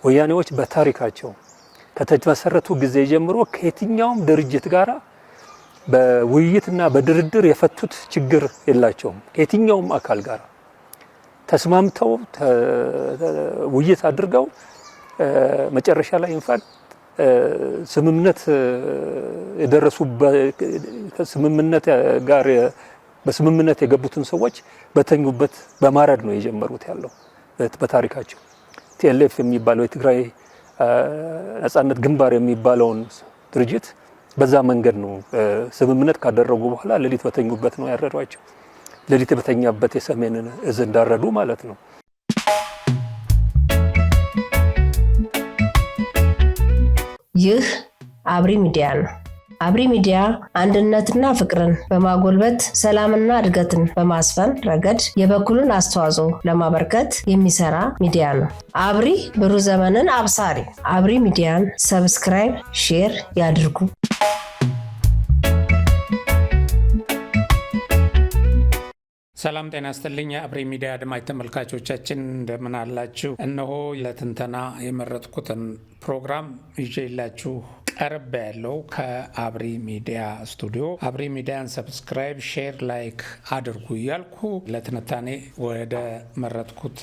ወያኔዎች በታሪካቸው ከተመሰረቱ ጊዜ ጀምሮ ከየትኛውም ድርጅት ጋራ በውይይትና በድርድር የፈቱት ችግር የላቸውም። ከየትኛውም አካል ጋር ተስማምተው ውይይት አድርገው መጨረሻ ላይ ኢንፋክት ስምምነት የደረሱበት ስምምነት ጋር በስምምነት የገቡትን ሰዎች በተኙበት በማረድ ነው የጀመሩት ያለው በታሪካቸው። ቲኤልኤፍ የሚባለው የትግራይ ነጻነት ግንባር የሚባለውን ድርጅት በዛ መንገድ ነው ስምምነት ካደረጉ በኋላ ሌሊት በተኙበት ነው ያረዷቸው። ሌሊት በተኛበት የሰሜንን እዝ እንዳረዱ ማለት ነው። ይህ አብሪ ሚዲያ ነው። አብሪ ሚዲያ አንድነትና ፍቅርን በማጎልበት ሰላምና እድገትን በማስፈን ረገድ የበኩሉን አስተዋጽኦ ለማበርከት የሚሰራ ሚዲያ ነው። አብሪ ብሩህ ዘመንን አብሳሪ። አብሪ ሚዲያን ሰብስክራይብ፣ ሼር ያድርጉ። ሰላም ጤና ይስጥልኝ። አብሪ ሚዲያ አድማጭ ተመልካቾቻችን እንደምን አላችሁ? እነሆ ለትንተና የመረጥኩትን ፕሮግራም ይዤላችሁ ቀርብ ያለው ከአብሪ ሚዲያ ስቱዲዮ። አብሪ ሚዲያን ሰብስክራይብ፣ ሼር፣ ላይክ አድርጉ እያልኩ ለትንታኔ ወደ መረጥኩት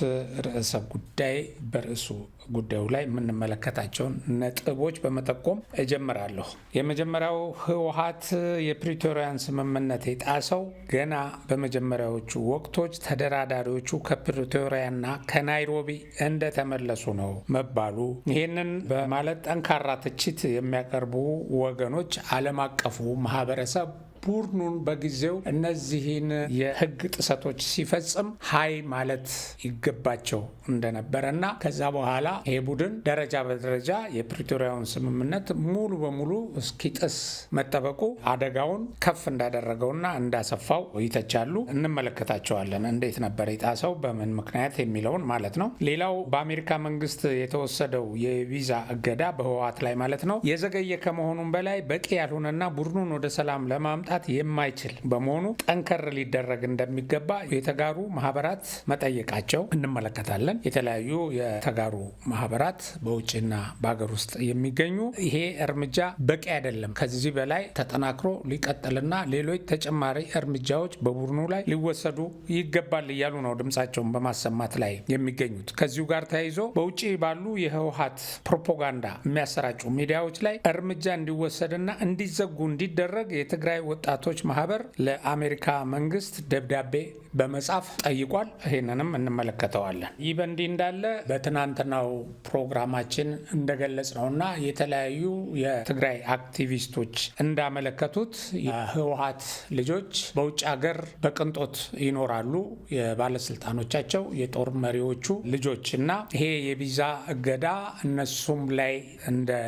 ርዕሰ ጉዳይ በርዕሱ ጉዳዩ ላይ የምንመለከታቸውን ነጥቦች በመጠቆም እጀምራለሁ። የመጀመሪያው ህወሓት የፕሪቶሪያን ስምምነት የጣሰው ገና በመጀመሪያዎቹ ወቅቶች ተደራዳሪዎቹ ከፕሪቶሪያና ከናይሮቢ እንደተመለሱ ነው መባሉ። ይህንን በማለት ጠንካራ ትችት የሚያቀርቡ ወገኖች ዓለም አቀፉ ማህበረሰብ ቡድኑን በጊዜው እነዚህን የህግ ጥሰቶች ሲፈጽም ሀይ ማለት ይገባቸው እንደነበረና ከዛ በኋላ ይሄ ቡድን ደረጃ በደረጃ የፕሪቶሪያውን ስምምነት ሙሉ በሙሉ እስኪጥስ መጠበቁ አደጋውን ከፍ እንዳደረገውና እንዳሰፋው ይተቻሉ። እንመለከታቸዋለን። እንዴት ነበር የጣሰው፣ በምን ምክንያት የሚለውን ማለት ነው። ሌላው በአሜሪካ መንግስት የተወሰደው የቪዛ እገዳ በህወሓት ላይ ማለት ነው የዘገየ ከመሆኑም በላይ በቂ ያልሆነና ቡድኑን ወደ ሰላም ለማምጣት የማይችል በመሆኑ ጠንከር ሊደረግ እንደሚገባ የተጋሩ ማህበራት መጠየቃቸው እንመለከታለን። የተለያዩ የተጋሩ ማህበራት በውጭና በሀገር ውስጥ የሚገኙ ይሄ እርምጃ በቂ አይደለም፣ ከዚህ በላይ ተጠናክሮ ሊቀጥልና ሌሎች ተጨማሪ እርምጃዎች በቡድኑ ላይ ሊወሰዱ ይገባል እያሉ ነው ድምጻቸውን በማሰማት ላይ የሚገኙት። ከዚሁ ጋር ተያይዞ በውጭ ባሉ የህወሓት ፕሮፓጋንዳ የሚያሰራጩ ሚዲያዎች ላይ እርምጃ እንዲወሰድና እንዲዘጉ እንዲደረግ የትግራይ ወጣቶች ማህበር ለአሜሪካ መንግስት ደብዳቤ በመጻፍ ጠይቋል። ይህንንም እንመለከተዋለን። ይህ በእንዲህ እንዳለ በትናንትናው ፕሮግራማችን እንደገለጽ ነውና የተለያዩ የትግራይ አክቲቪስቶች እንዳመለከቱት የህወሓት ልጆች በውጭ ሀገር በቅንጦት ይኖራሉ፣ የባለስልጣኖቻቸው የጦር መሪዎቹ ልጆች እና ይሄ የቪዛ እገዳ እነሱም ላይ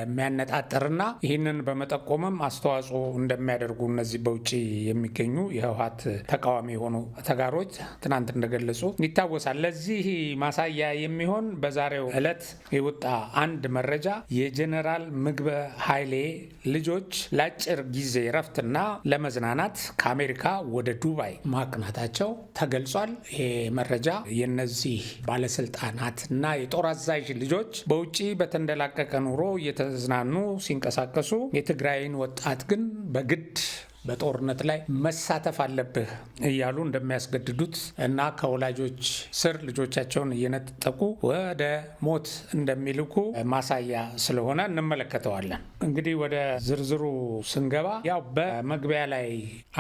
እንደሚያነጣጥርና ይህንን በመጠቆምም አስተዋጽኦ እንደሚያደርጉ እነዚህ በውጭ የሚገኙ የህወሓት ተቃዋሚ የሆኑ ተጋሮች ትናንት እንደገለጹ ይታወሳል። ለዚህ ማሳያ የሚሆን በዛሬው ዕለት የወጣ አንድ መረጃ የጀነራል ምግበ ኃይሌ ልጆች ለአጭር ጊዜ ረፍትና ለመዝናናት ከአሜሪካ ወደ ዱባይ ማቅናታቸው ተገልጿል። ይሄ መረጃ የነዚህ ባለስልጣናትና የጦር አዛዥ ልጆች በውጭ በተንደላቀቀ ኑሮ እየተዝናኑ ሲንቀሳቀሱ የትግራይን ወጣት ግን በግድ በጦርነት ላይ መሳተፍ አለብህ እያሉ እንደሚያስገድዱት እና ከወላጆች ስር ልጆቻቸውን እየነጠቁ ወደ ሞት እንደሚልኩ ማሳያ ስለሆነ እንመለከተዋለን። እንግዲህ ወደ ዝርዝሩ ስንገባ ያው በመግቢያ ላይ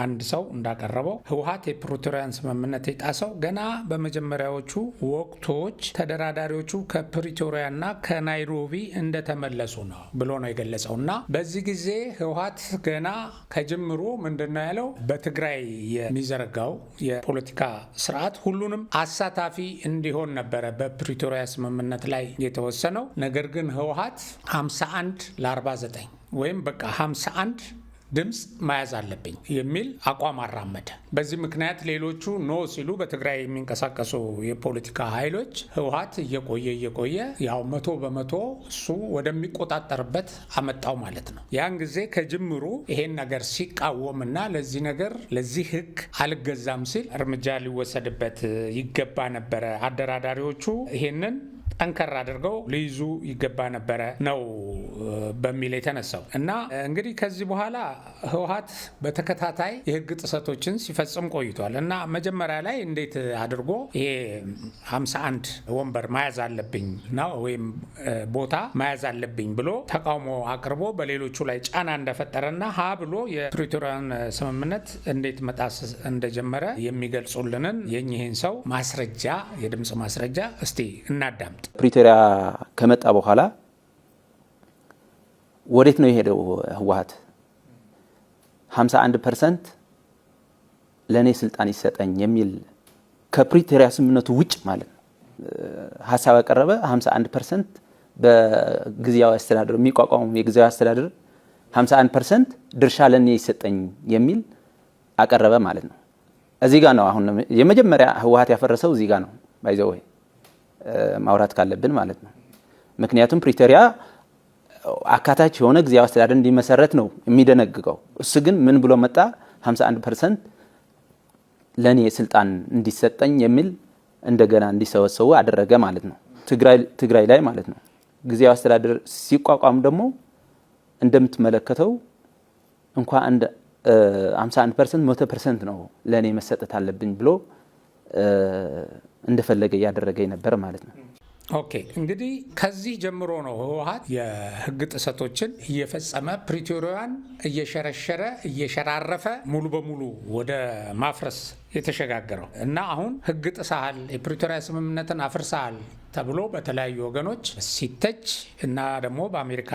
አንድ ሰው እንዳቀረበው ህወሓት የፕሪቶሪያን ስምምነት የጣሰው ገና በመጀመሪያዎቹ ወቅቶች ተደራዳሪዎቹ ከፕሪቶሪያና ከናይሮቢ እንደተመለሱ ነው ብሎ ነው የገለጸው እና በዚህ ጊዜ ህወሓት ገና ከጅምሩ ምንድነው ያለው? በትግራይ የሚዘረጋው የፖለቲካ ስርዓት ሁሉንም አሳታፊ እንዲሆን ነበረ በፕሪቶሪያ ስምምነት ላይ የተወሰነው። ነገር ግን ህወሓት 51 ለ49 ወይም በቃ 51 ድምፅ መያዝ አለብኝ የሚል አቋም አራመደ። በዚህ ምክንያት ሌሎቹ ኖ ሲሉ በትግራይ የሚንቀሳቀሱ የፖለቲካ ኃይሎች ህወሓት እየቆየ ያው 100% እሱ ወደሚቆጣጠርበት አመጣው ማለት ነው። ያን ጊዜ ከጅምሩ ይሄን ነገር ሲቃወምና ለዚህ ነገር ለዚህ ህግ አልገዛም ሲል እርምጃ ሊወሰድበት ይገባ ነበረ። አደራዳሪዎቹ ይሄንን ጠንከር አድርገው ሊይዙ ይገባ ነበረ ነው በሚል የተነሳው እና እንግዲህ ከዚህ በኋላ ህወሓት በተከታታይ የህግ ጥሰቶችን ሲፈጽም ቆይቷል እና መጀመሪያ ላይ እንዴት አድርጎ ይሄ 51 ወንበር መያዝ አለብኝ ነው ወይም ቦታ መያዝ አለብኝ ብሎ ተቃውሞ አቅርቦ በሌሎቹ ላይ ጫና እንደፈጠረና ሀ ብሎ የፕሪቶሪያን ስምምነት እንዴት መጣስ እንደጀመረ የሚገልጹልንን የኚህን ሰው ማስረጃ የድምፅ ማስረጃ እስቲ እናዳምጥ። ፕሪቶሪያ ከመጣ በኋላ ወዴት ነው የሄደው ህወሓት? 51% ለኔ ስልጣን ይሰጠኝ የሚል ከፕሪቶሪያ ስምምነቱ ውጭ ማለት ነው ሐሳብ ያቀረበ 51% በጊዜያዊ አስተዳደር የሚቋቋሙ የጊዜያዊ አስተዳደር 51% ድርሻ ለኔ ይሰጠኝ የሚል አቀረበ ማለት ነው። እዚህ ጋር ነው አሁን የመጀመሪያ ህወሓት ያፈረሰው እዚህ ጋር ነው ባይዘው ማውራት ካለብን ማለት ነው። ምክንያቱም ፕሪቶሪያ አካታች የሆነ ጊዜያዊ አስተዳደር እንዲመሰረት ነው የሚደነግገው። እሱ ግን ምን ብሎ መጣ? 51% ለኔ ስልጣን እንዲሰጠኝ የሚል እንደገና እንዲሰበሰቡ አደረገ ማለት ነው። ትግራይ ላይ ማለት ነው። ጊዜያዊ አስተዳደር ሲቋቋም ደግሞ እንደምትመለከተው እንኳን እንደ 51% 100% ነው ለኔ መሰጠት አለብኝ ብሎ እንደፈለገ ያደረገ ነበር ማለት ነው። ኦኬ እንግዲህ ከዚህ ጀምሮ ነው ህወሓት የህግ ጥሰቶችን እየፈጸመ ፕሪቶሪያን እየሸረሸረ እየሸራረፈ ሙሉ በሙሉ ወደ ማፍረስ የተሸጋገረው እና አሁን ህግ ጥሰሃል፣ የፕሪቶሪያ ስምምነትን አፍርሰሃል ተብሎ በተለያዩ ወገኖች ሲተች እና ደግሞ በአሜሪካ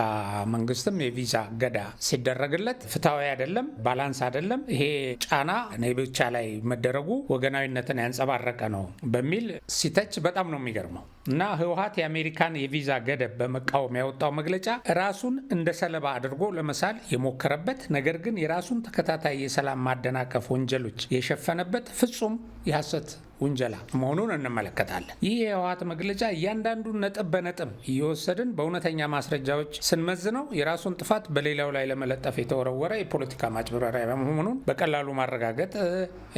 መንግስትም የቪዛ እገዳ ሲደረግለት ፍትሐዊ አይደለም፣ ባላንስ አይደለም፣ ይሄ ጫና እኔ ብቻ ላይ መደረጉ ወገናዊነትን ያንጸባረቀ ነው በሚል ሲተች በጣም ነው የሚገርመው። እና ህወሓት የአሜሪካን የቪዛ ገደብ በመቃወም ያወጣው መግለጫ ራሱን እንደ ሰለባ አድርጎ ለመሳል የሞከረበት ነገር ግን የራሱን ተከታታይ የሰላም ማደናቀፍ ወንጀሎች የሸፈነበት ፍጹም የሐሰት ውንጀላ መሆኑን እንመለከታለን። ይህ የህወሓት መግለጫ እያንዳንዱን ነጥብ በነጥብ እየወሰድን በእውነተኛ ማስረጃዎች ስንመዝነው የራሱን ጥፋት በሌላው ላይ ለመለጠፍ የተወረወረ የፖለቲካ ማጭበርበሪያ መሆኑን በቀላሉ ማረጋገጥ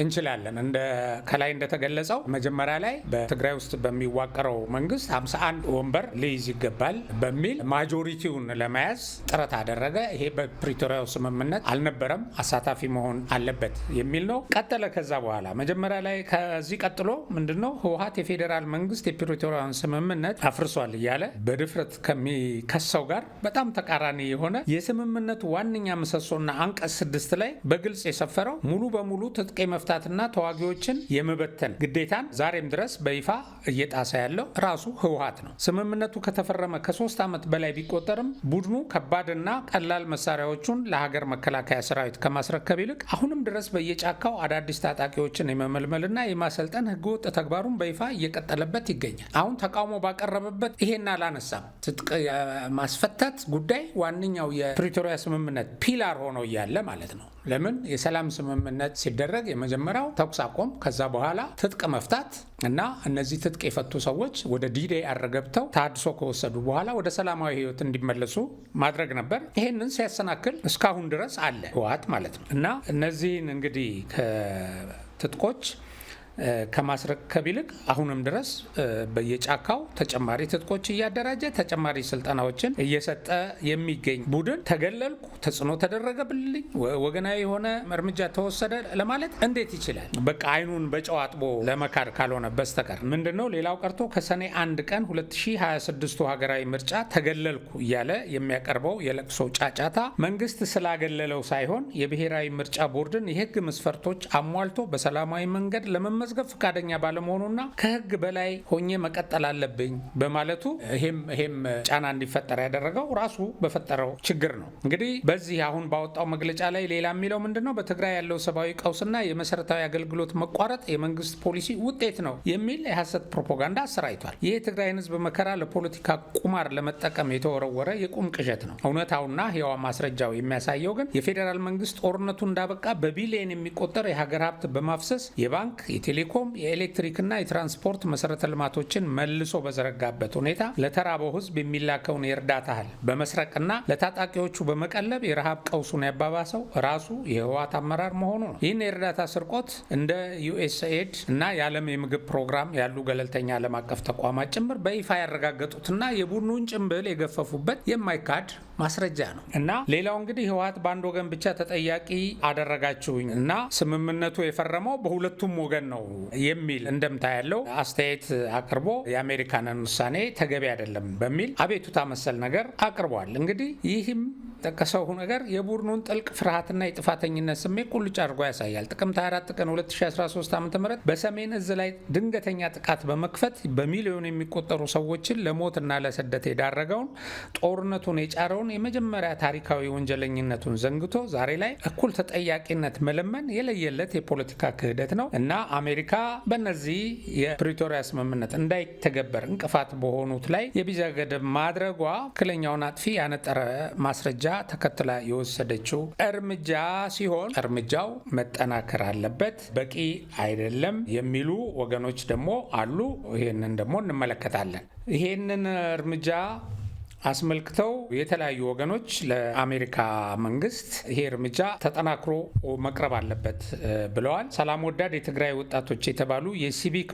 እንችላለን። ከላይ እንደተገለጸው መጀመሪያ ላይ በትግራይ ውስጥ በሚዋቀረው መንግስት 51 ወንበር ሊይዝ ይገባል በሚል ማጆሪቲውን ለመያዝ ጥረት አደረገ። ይሄ በፕሪቶሪያው ስምምነት አልነበረም፣ አሳታፊ መሆን አለበት የሚል ነው። ቀጠለ። ከዛ በኋላ መጀመሪያ ላይ ከዚህ ቀጥሎ ምንድነው ህወሓት የፌዴራል መንግስት የፕሪቶሪያን ስምምነት አፍርሷል እያለ በድፍረት ከሚከሰው ጋር በጣም ተቃራኒ የሆነ የስምምነቱ ዋነኛ ምሰሶና አንቀጽ 6 ላይ በግልጽ የሰፈረው ሙሉ በሙሉ ትጥቅ የመፍታትና ተዋጊዎችን የመበተን ግዴታን ዛሬም ድረስ በይፋ እየጣሰ ያለው ራሱ ህወሓት ነው። ስምምነቱ ከተፈረመ ከ3 ዓመት በላይ ቢቆጠርም ቡድኑ ከባድና ቀላል መሳሪያዎቹን ለሀገር መከላከያ ሰራዊት ከማስረከብ ይልቅ አሁንም ድረስ በየጫካው አዳዲስ ታጣቂዎችን የመመልመልና የማሰልጠን ህገወጥ ተግባሩን በይፋ እየቀጠለበት ይገኛል። አሁን ተቃውሞ ባቀረበበት ይሄን አላነሳም። ትጥቅ ማስፈታት ጉዳይ ዋነኛው የፕሪቶሪያ ስምምነት ፒላር ሆኖ እያለ ማለት ነው። ለምን የሰላም ስምምነት ሲደረግ የመጀመሪያው ተኩስ አቆም፣ ከዛ በኋላ ትጥቅ መፍታት እና እነዚህ ትጥቅ የፈቱ ሰዎች ወደ ዲዴይ አረገብተው ታድሶ ከወሰዱ በኋላ ወደ ሰላማዊ ህይወት እንዲመለሱ ማድረግ ነበር። ይሄንን ሲያሰናክል እስካሁን ድረስ አለ ህወሓት ማለት ነው። እና እነዚህን እንግዲህ ትጥቆች ከማስረከብ ይልቅ አሁንም ድረስ በየጫካው ተጨማሪ ትጥቆች እያደራጀ ተጨማሪ ስልጠናዎችን እየሰጠ የሚገኝ ቡድን ተገለልኩ፣ ተጽዕኖ ተደረገብልኝ፣ ወገናዊ የሆነ እርምጃ ተወሰደ ለማለት እንዴት ይችላል? በቃ አይኑን በጨው አጥቦ ለመካድ ካልሆነ በስተቀር ምንድነው? ሌላው ቀርቶ ከሰኔ 1 ቀን 2026 ሀገራዊ ምርጫ ተገለልኩ እያለ የሚያቀርበው የለቅሶ ጫጫታ መንግስት ስላገለለው ሳይሆን የብሔራዊ ምርጫ ቦርድን የህግ መስፈርቶች አሟልቶ በሰላማዊ መንገድ ለመመዝገብ ፈቃደኛ ባለመሆኑና ከህግ በላይ ሆኜ መቀጠል አለብኝ በማለቱ ይሄም ጫና እንዲፈጠር ያደረገው ራሱ በፈጠረው ችግር ነው። እንግዲህ በዚህ አሁን ባወጣው መግለጫ ላይ ሌላ የሚለው ምንድነው? በትግራይ ያለው ሰብአዊ ቀውስና የመሰረታዊ አገልግሎት መቋረጥ የመንግስት ፖሊሲ ውጤት ነው የሚል የሐሰት ፕሮፓጋንዳ አሰራይቷል። ይህ የትግራይን ህዝብ መከራ ለፖለቲካ ቁማር ለመጠቀም የተወረወረ የቁም ቅዠት ነው። እውነታውና ህያው ማስረጃው የሚያሳየው ግን የፌዴራል መንግስት ጦርነቱ እንዳበቃ በቢሊየን የሚቆጠር የሀገር ሀብት በማፍሰስ የባንክ፣ የቴሌ የቴሌኮም የኤሌክትሪክና የትራንስፖርት መሰረተ ልማቶችን መልሶ በዘረጋበት ሁኔታ ለተራበው ህዝብ የሚላከውን የእርዳታ እህል በመስረቅና ለታጣቂዎቹ በመቀለብ የረሃብ ቀውሱን ያባባሰው ራሱ የህወሓት አመራር መሆኑ ነው። ይህን የእርዳታ ስርቆት እንደ ዩኤስኤድ እና የዓለም የምግብ ፕሮግራም ያሉ ገለልተኛ ዓለም አቀፍ ተቋማት ጭምር በይፋ ያረጋገጡትና የቡድኑን ጭንብል የገፈፉበት የማይካድ ማስረጃ ነው እና ሌላው እንግዲህ ህወሓት በአንድ ወገን ብቻ ተጠያቂ አደረጋችሁኝ እና ስምምነቱ የፈረመው በሁለቱም ወገን ነው የሚል እንደምታ ያለው አስተያየት አቅርቦ የአሜሪካንን ውሳኔ ተገቢ አይደለም በሚል አቤቱታ መሰል ነገር አቅርቧል። እንግዲህ ይህም ጠቀሰው ነገር የቡድኑን ጥልቅ ፍርሃትና የጥፋተኝነት ስሜት ቁልጭ አድርጎ ያሳያል። ጥቅምት 24 ቀን 2013 ዓ.ም በሰሜን እዝ ላይ ድንገተኛ ጥቃት በመክፈት በሚሊዮን የሚቆጠሩ ሰዎችን ለሞትና ለስደት የዳረገውን ጦርነቱን የጫረውን የመጀመሪያ ታሪካዊ ወንጀለኝነቱን ዘንግቶ ዛሬ ላይ እኩል ተጠያቂነት መለመን የለየለት የፖለቲካ ክህደት ነው እና አሜሪካ በእነዚህ የፕሪቶሪያ ስምምነት እንዳይተገበር እንቅፋት በሆኑት ላይ የቪዛ ገደብ ማድረጓ ትክክለኛውን አጥፊ ያነጠረ ማስረጃ ተከትላ የወሰደችው እርምጃ ሲሆን እርምጃው መጠናከር አለበት፣ በቂ አይደለም የሚሉ ወገኖች ደግሞ አሉ። ይሄንን ደግሞ እንመለከታለን። ይሄንን እርምጃ አስመልክተው የተለያዩ ወገኖች ለአሜሪካ መንግስት ይሄ እርምጃ ተጠናክሮ መቅረብ አለበት ብለዋል። ሰላም ወዳድ የትግራይ ወጣቶች የተባሉ የሲቪክ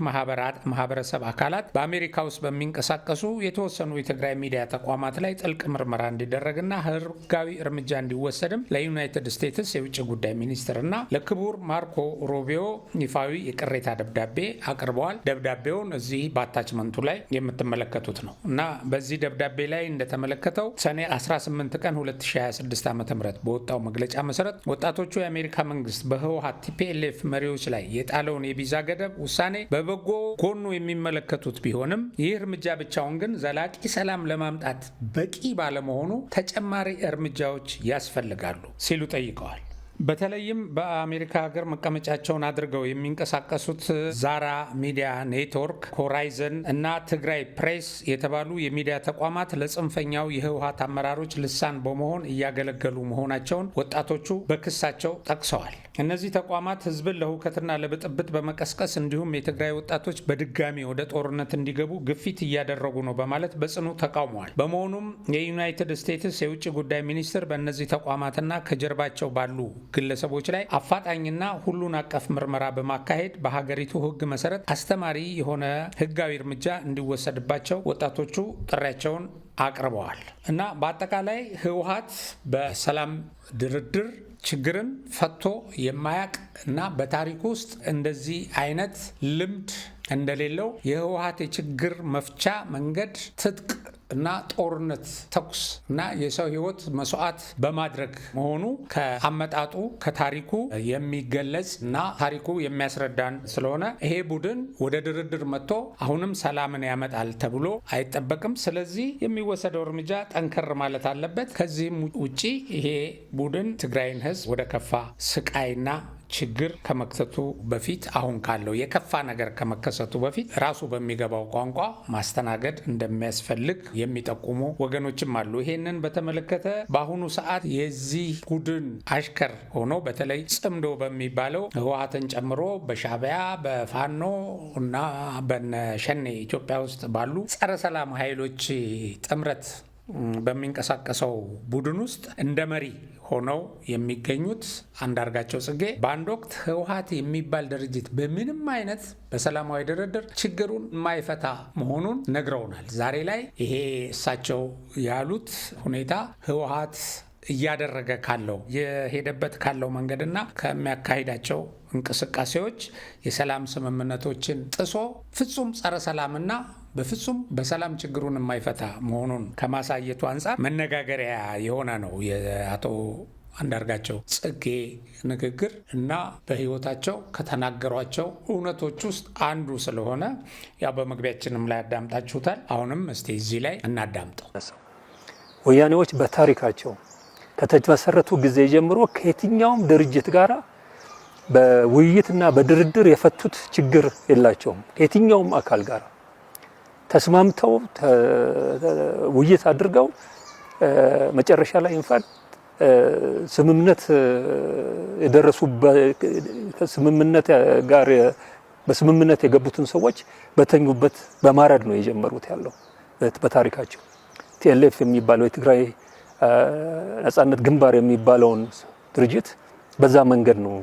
ማህበረሰብ አካላት በአሜሪካ ውስጥ በሚንቀሳቀሱ የተወሰኑ የትግራይ ሚዲያ ተቋማት ላይ ጥልቅ ምርመራ እንዲደረግና ህጋዊ እርምጃ እንዲወሰድም ለዩናይትድ ስቴትስ የውጭ ጉዳይ ሚኒስትርና ለክቡር ማርኮ ሩቢዮ ይፋዊ የቅሬታ ደብዳቤ አቅርበዋል። ደብዳቤውን እዚህ በአታችመንቱ ላይ የምትመለከቱት ነው እና በዚህ ደብዳቤ ላይ እንደተመለከተው ሰኔ 18 ቀን 2026 ዓ.ም በወጣው መግለጫ መሰረት ወጣቶቹ የአሜሪካ መንግስት በህወሓት ቲፒኤልኤፍ መሪዎች ላይ የጣለውን የቪዛ ገደብ ውሳኔ በበጎ ጎኑ የሚመለከቱት ቢሆንም ይህ እርምጃ ብቻውን ግን ዘላቂ ሰላም ለማምጣት በቂ ባለመሆኑ ተጨማሪ እርምጃዎች ያስፈልጋሉ ሲሉ ጠይቀዋል። በተለይም በአሜሪካ ሀገር መቀመጫቸውን አድርገው የሚንቀሳቀሱት ዛራ ሚዲያ ኔትወርክ፣ ሆራይዘን እና ትግራይ ፕሬስ የተባሉ የሚዲያ ተቋማት ለጽንፈኛው የህወሓት አመራሮች ልሳን በመሆን እያገለገሉ መሆናቸውን ወጣቶቹ በክሳቸው ጠቅሰዋል። እነዚህ ተቋማት ህዝብን ለሁከትና ለብጥብጥ በመቀስቀስ እንዲሁም የትግራይ ወጣቶች በድጋሚ ወደ ጦርነት እንዲገቡ ግፊት እያደረጉ ነው በማለት በጽኑ ተቃውመዋል። በመሆኑም የዩናይትድ ስቴትስ የውጭ ጉዳይ ሚኒስትር በእነዚህ ተቋማትና ከጀርባቸው ባሉ ግለሰቦች ላይ አፋጣኝና ሁሉን አቀፍ ምርመራ በማካሄድ በሀገሪቱ ህግ መሰረት አስተማሪ የሆነ ህጋዊ እርምጃ እንዲወሰድባቸው ወጣቶቹ ጥሪያቸውን አቅርበዋል እና በአጠቃላይ ህወሓት በሰላም ድርድር ችግርን ፈቶ የማያቅ እና በታሪክ ውስጥ እንደዚህ አይነት ልምድ እንደሌለው የህወሓት የችግር መፍቻ መንገድ ትጥቅ እና ጦርነት፣ ተኩስ እና የሰው ህይወት መስዋዕት በማድረግ መሆኑ ከአመጣጡ ከታሪኩ የሚገለጽ እና ታሪኩ የሚያስረዳን ስለሆነ ይሄ ቡድን ወደ ድርድር መጥቶ አሁንም ሰላምን ያመጣል ተብሎ አይጠበቅም። ስለዚህ የሚወሰደው እርምጃ ጠንከር ማለት አለበት። ከዚህም ውጪ ይሄ ቡድን ትግራይን ህዝብ ወደ ከፋ ስቃይና ችግር ከመክተቱ በፊት አሁን ካለው የከፋ ነገር ከመከሰቱ በፊት ራሱ በሚገባው ቋንቋ ማስተናገድ እንደሚያስፈልግ የሚጠቁሙ ወገኖችም አሉ። ይሄንን በተመለከተ በአሁኑ ሰዓት የዚህ ቡድን አሽከር ሆኖ በተለይ ጽምዶ በሚባለው ህወሓትን ጨምሮ በሻዕቢያ በፋኖ እና በነሸኔ ኢትዮጵያ ውስጥ ባሉ ጸረ ሰላም ኃይሎች ጥምረት በሚንቀሳቀሰው ቡድን ውስጥ እንደ መሪ ሆነው የሚገኙት አንዳርጋቸው ጽጌ በአንድ ወቅት ህወሓት የሚባል ድርጅት በምንም አይነት በሰላማዊ ድርድር ችግሩን የማይፈታ መሆኑን ነግረውናል። ዛሬ ላይ ይሄ እሳቸው ያሉት ሁኔታ ህወሓት እያደረገ ካለው የሄደበት ካለው መንገድና ከሚያካሂዳቸው እንቅስቃሴዎች የሰላም ስምምነቶችን ጥሶ ፍጹም ጸረ ሰላምና በፍጹም በሰላም ችግሩን የማይፈታ መሆኑን ከማሳየቱ አንጻር መነጋገሪያ የሆነ ነው የአቶ አንዳርጋቸው ጽጌ ንግግር እና በህይወታቸው ከተናገሯቸው እውነቶች ውስጥ አንዱ ስለሆነ ያው በመግቢያችንም ላይ አዳምጣችሁታል። አሁንም እስቲ እዚህ ላይ እናዳምጠው። ወያኔዎች በታሪካቸው ከተመሰረቱ ጊዜ ጀምሮ ከየትኛውም ድርጅት ጋራ በውይይትና በድርድር የፈቱት ችግር የላቸውም። ከየትኛውም አካል ጋር ተስማምተው ውይይት አድርገው መጨረሻ ላይ ኢንፋክት ስምምነት የደረሱበት ስምምነት ጋር በስምምነት የገቡትን ሰዎች በተኙበት በማረድ ነው የጀመሩት ያለው በታሪካቸው። ቲኤልኤፍ የሚባለው የትግራይ ነጻነት ግንባር የሚባለውን ድርጅት በዛ መንገድ ነው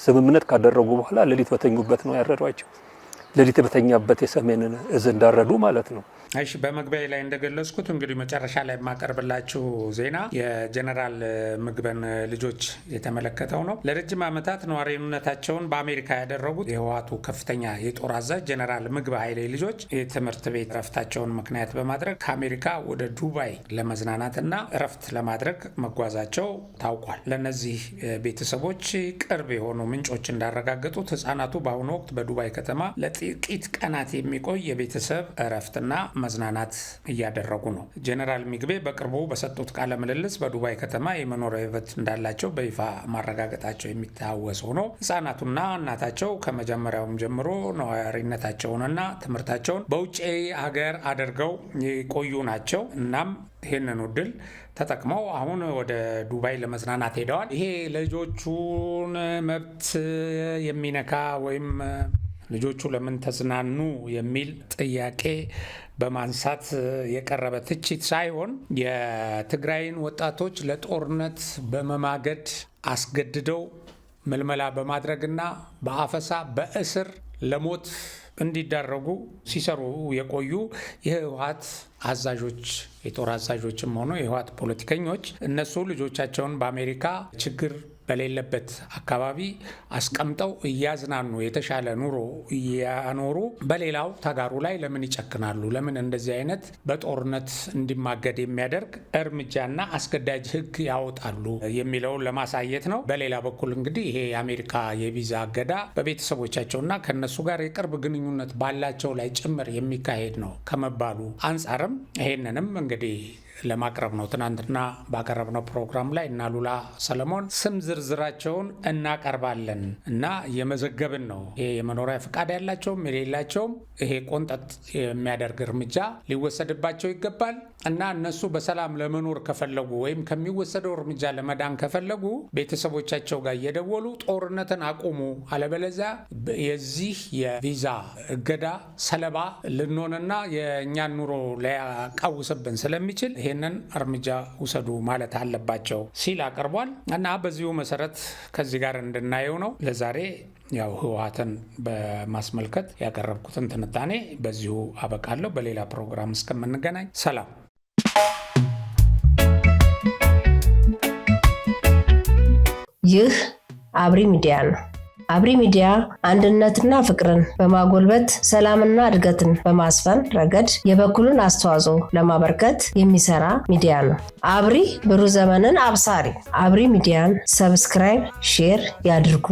ስምምነት ካደረጉ በኋላ ሌሊት በተኙበት ነው ያረዷቸው። ሌሊት በተኛበት የሰሜንን እዝ እንዳረዱ ማለት ነው። እሺ፣ በመግቢያ ላይ እንደገለጽኩት እንግዲህ መጨረሻ ላይ የማቀርብላችሁ ዜና የጀነራል ምግበን ልጆች የተመለከተው ነው። ለረጅም ዓመታት ነዋሪነታቸውን በአሜሪካ ያደረጉት የህወሓቱ ከፍተኛ የጦር አዛዥ ጀነራል ምግበ ኃይሌ ልጆች የትምህርት ቤት እረፍታቸውን ምክንያት በማድረግ ከአሜሪካ ወደ ዱባይ ለመዝናናትና እረፍት ለማድረግ መጓዛቸው ታውቋል። ለእነዚህ ቤተሰቦች ቅርብ የሆኑ ምንጮች እንዳረጋገጡት ህጻናቱ በአሁኑ ወቅት በዱባይ ከተማ ለጥቂት ቀናት የሚቆይ የቤተሰብ እረፍትና መዝናናት እያደረጉ ነው። ጀነራል ምግቤ በቅርቡ በሰጡት ቃለ ምልልስ በዱባይ ከተማ የመኖሪያ ህይወት እንዳላቸው በይፋ ማረጋገጣቸው የሚታወስ ሆኖ ህጻናቱና እናታቸው ከመጀመሪያውም ጀምሮ ነዋሪነታቸውንና ትምህርታቸውን በውጭ ሀገር አድርገው የቆዩ ናቸው። እናም ይህንን ዕድል ተጠቅመው አሁን ወደ ዱባይ ለመዝናናት ሄደዋል። ይሄ ልጆቹን መብት የሚነካ ወይም ልጆቹ ለምን ተዝናኑ የሚል ጥያቄ በማንሳት የቀረበ ትችት ሳይሆን የትግራይን ወጣቶች ለጦርነት በመማገድ አስገድደው ምልመላ በማድረግና በአፈሳ በእስር ለሞት እንዲዳረጉ ሲሰሩ የቆዩ የህወሓት አዛዦች የጦር አዛዦችም ሆኖ የህወሓት ፖለቲከኞች እነሱ ልጆቻቸውን በአሜሪካ ችግር በሌለበት አካባቢ አስቀምጠው እያዝናኑ የተሻለ ኑሮ እያኖሩ በሌላው ተጋሩ ላይ ለምን ይጨክናሉ? ለምን እንደዚህ አይነት በጦርነት እንዲማገድ የሚያደርግ እርምጃና አስገዳጅ ህግ ያወጣሉ የሚለውን ለማሳየት ነው። በሌላ በኩል እንግዲህ ይሄ የአሜሪካ የቪዛ እገዳ በቤተሰቦቻቸውና ከነሱ ጋር የቅርብ ግንኙነት ባላቸው ላይ ጭምር የሚካሄድ ነው ከመባሉ አንጻርም ይሄንንም እንግዲህ ለማቅረብ ነው። ትናንትና ባቀረብነው ፕሮግራም ላይ እና ሉላ ሰለሞን ስም ዝርዝራቸውን እናቀርባለን እና የመዘገብን ነው። ይሄ የመኖሪያ ፈቃድ ያላቸውም የሌላቸውም ይሄ ቆንጠጥ የሚያደርግ እርምጃ ሊወሰድባቸው ይገባል እና እነሱ በሰላም ለመኖር ከፈለጉ ወይም ከሚወሰደው እርምጃ ለመዳን ከፈለጉ ቤተሰቦቻቸው ጋር እየደወሉ ጦርነትን አቁሙ፣ አለበለዚያ የዚህ የቪዛ እገዳ ሰለባ ልንሆንና የእኛን ኑሮ ሊያቃውስብን ስለሚችል ይህንን እርምጃ ውሰዱ ማለት አለባቸው ሲል አቅርቧል እና በዚሁ መሰረት ከዚህ ጋር እንድናየው ነው ለዛሬ ያው ህወሓትን በማስመልከት ያቀረብኩትን ትንታኔ በዚሁ አበቃለሁ። በሌላ ፕሮግራም እስከምንገናኝ ሰላም። ይህ አብሪ ሚዲያ ነው። አብሪ ሚዲያ አንድነትና ፍቅርን በማጎልበት ሰላምና እድገትን በማስፈን ረገድ የበኩሉን አስተዋጽኦ ለማበርከት የሚሰራ ሚዲያ ነው። አብሪ ብሩህ ዘመንን አብሳሪ። አብሪ ሚዲያን ሰብስክራይብ፣ ሼር ያድርጉ።